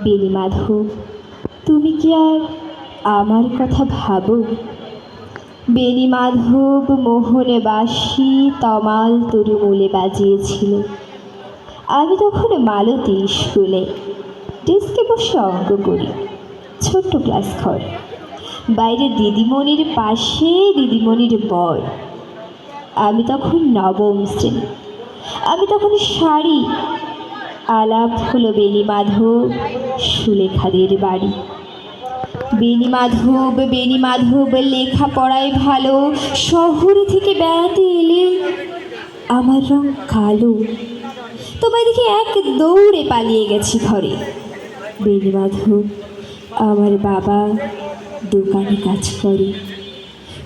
বেণী মাধব, তুমি কি আর আমার কথা ভাবো? বেণী মাধব মোহনে বাঁশি তমাল তরুমূলে বাজিয়েছিল। আমি তখন মালতী স্কুলে ডেস্কে বসে অঙ্ক করি, ছোট্ট ক্লাস ঘর, বাইরে দিদিমণির পাশে দিদিমণির বর। আমি তখন নবম শ্রেণী, আমি তখন শাড়ি। আলাপ হলো বেণী মাধব সুলেখাদের বাড়ি। বেণী মাধব লেখাপড়ায় ভালো, শহর থেকে বেড়াতে এলে আমার রং কালো। তোমায় দেখে এক দৌড়ে পালিয়ে গেছি ঘরে। বেণী মাধব, আমার বাবা দোকানে কাজ করে।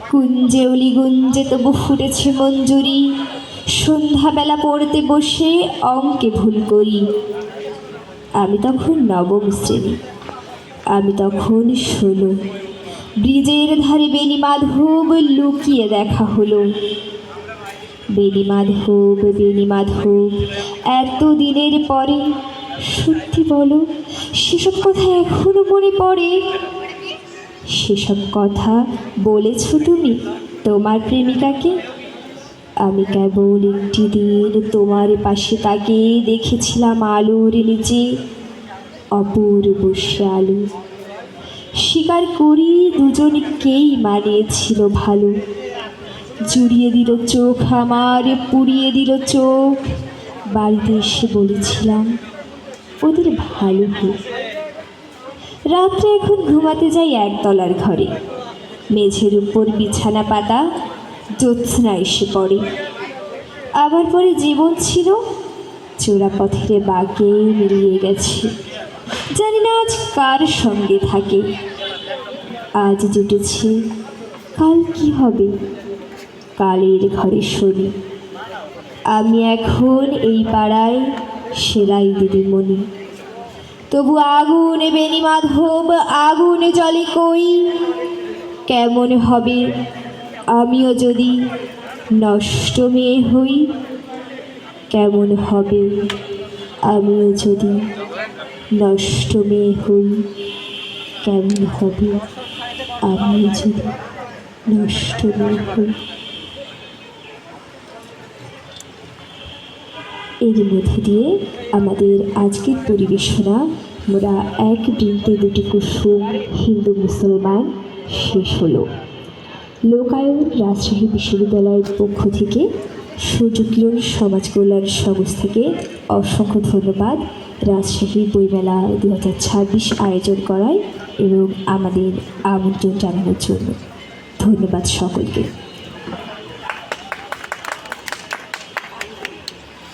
কুঞ্জে অলিগুঞ্জে তবু ফুটেছে মঞ্জুরি। সন্ধ্যাবেলা পড়তে বসে অঙ্কে ভুল করি। আমি তখন নবম শ্রেণী, আমি তখন 16। ব্রিজের ধারে বেণী মাধব লুকিয়ে দেখা হলো। বেণী মাধব, এত দিনের পরে সত্যি বলো, সেসব কথা এখনো মনে পড়ে? সেসব কথা বলেছ তুমি তোমার প্রেমিকাকে? আমি কেবল একটি দিন তোমার পাশে তাকে দেখেছিলাম আলোর নিচে, অপূর্ব সে আলো। স্বীকার করি দুজনকেই মানিয়েছিল ভালো। জুড়িয়ে দিল চোখ আমার, পুড়িয়ে দিল চোখ। বাড়িতে এসে বলেছিলাম ওদের ভালো হোক। রাত্রে এখন ঘুমাতে যাই একতলার ঘরে। মেঝের উপর বিছানা পাতা, জ্যোৎস্না এসে পড়ে। আবার পরে জীবন ছিল চোরা পথের বাঁকে মিলিয়ে গেছে। জানি না আজ কার সঙ্গে থাকে। আজ জুটেছে, কাল কি হবে? কালের ঘরে শনি। আমি এখন এই পাড়ায় সেলাই দিদিমণি। তবু আগুনে বেণী মাধব, আগুনে জলে কই। কেমন হবে আমিও যদি নষ্ট মেয়ে হই? কেমন হবে আমিও যদি নষ্ট মেয়ে হই? কেমন হবে আমিও যদি নষ্ট মেয়ে হই? এর মধ্যে দিয়ে আমাদের আজকের পরিবেশনা মোরা এক বৃন্তে দুটি কুসুম হিন্দু মুসলমান শেষ হলো। লোকায়ন রাজশাহী বিশ্ববিদ্যালয়ের পক্ষ থেকে সূর্যকিরণ সমাজ কল্যাণ সংস্থাকে অসংখ্য ধন্যবাদ রাজশাহী বইমেলা 2026 আয়োজন করায় এবং আমাদের আমন্ত্রণ জানানোর জন্য। ধন্যবাদ সকলকে।